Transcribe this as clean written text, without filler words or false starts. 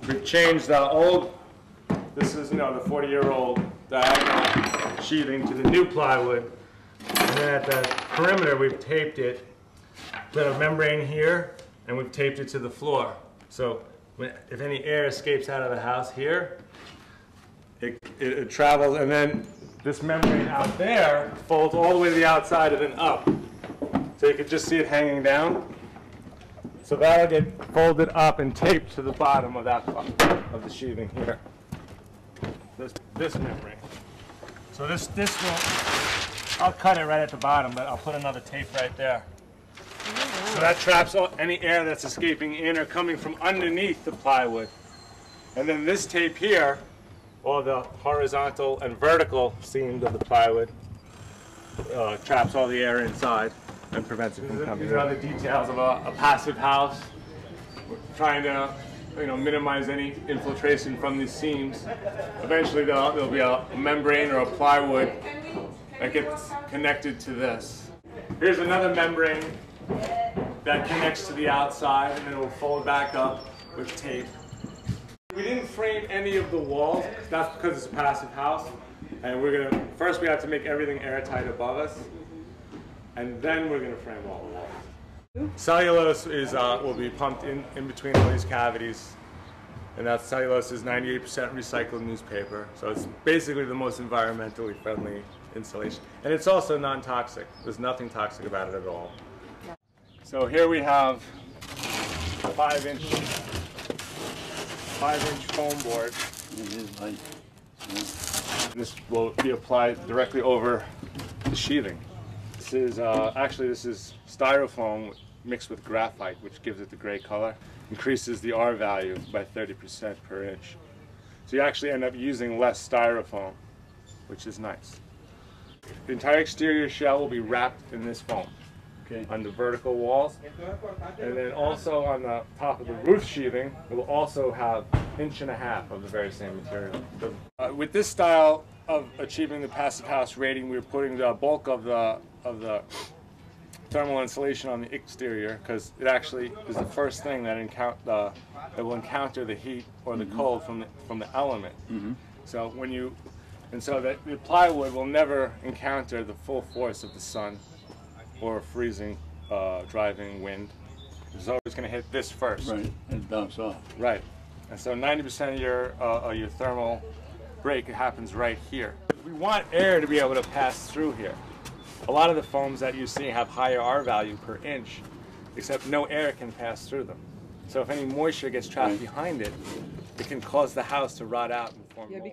We've changed the old, this is, the 40-year-old diagonal sheathing to the new plywood. And then at the perimeter, we've taped it. We have a membrane here, and we've taped it to the floor. So if any air escapes out of the house here, it travels, and then this membrane out there folds all the way to the outside and then up. So you can just see it hanging down. So that'll get folded up and taped to the bottom of the sheathing here. This membrane. So this will, I'll cut it right at the bottom, but I'll put another tape right there. So that traps any air that's escaping in or coming from underneath the plywood. And then this tape here, all the horizontal and vertical seams of the plywood, traps all the air inside and prevents it from coming in. These are the details of a passive house. We're trying to minimize any infiltration from these seams. Eventually there'll be a membrane or a plywood that gets connected to this. Here's another membrane that connects to the outside, and then it will fold back up with tape. We didn't frame any of the walls. That's because it's a passive house. And first we have to make everything airtight above us, and then we're going to frame all the walls. Cellulose will be pumped in between all these cavities, and that cellulose is 98% recycled newspaper. So it's basically the most environmentally friendly insulation. And it's also non-toxic. There's nothing toxic about it at all. So here we have a 5-inch foam board. It is light. This will be applied directly over the sheathing. This is styrofoam mixed with graphite, which gives it the gray color, increases the R value by 30% per inch. So you actually end up using less styrofoam, which is nice. The entire exterior shell will be wrapped in this foam. Okay. On the vertical walls, and then also on the top of the roof sheathing, it will also have 1.5 inches of the very same material. With this style of achieving the passive house rating, we're putting the bulk of the thermal insulation on the exterior, because it actually is the first thing that will encounter the heat or the cold from the element. So the plywood will never encounter the full force of the sun or freezing, driving wind. It's always going to hit this first. Right, and bounce off. Right, and so 90% of your thermal break happens right here. We want air to be able to pass through here. A lot of the foams that you see have higher R value per inch, except no air can pass through them. So if any moisture gets trapped behind it, it can cause the house to rot out and form mold.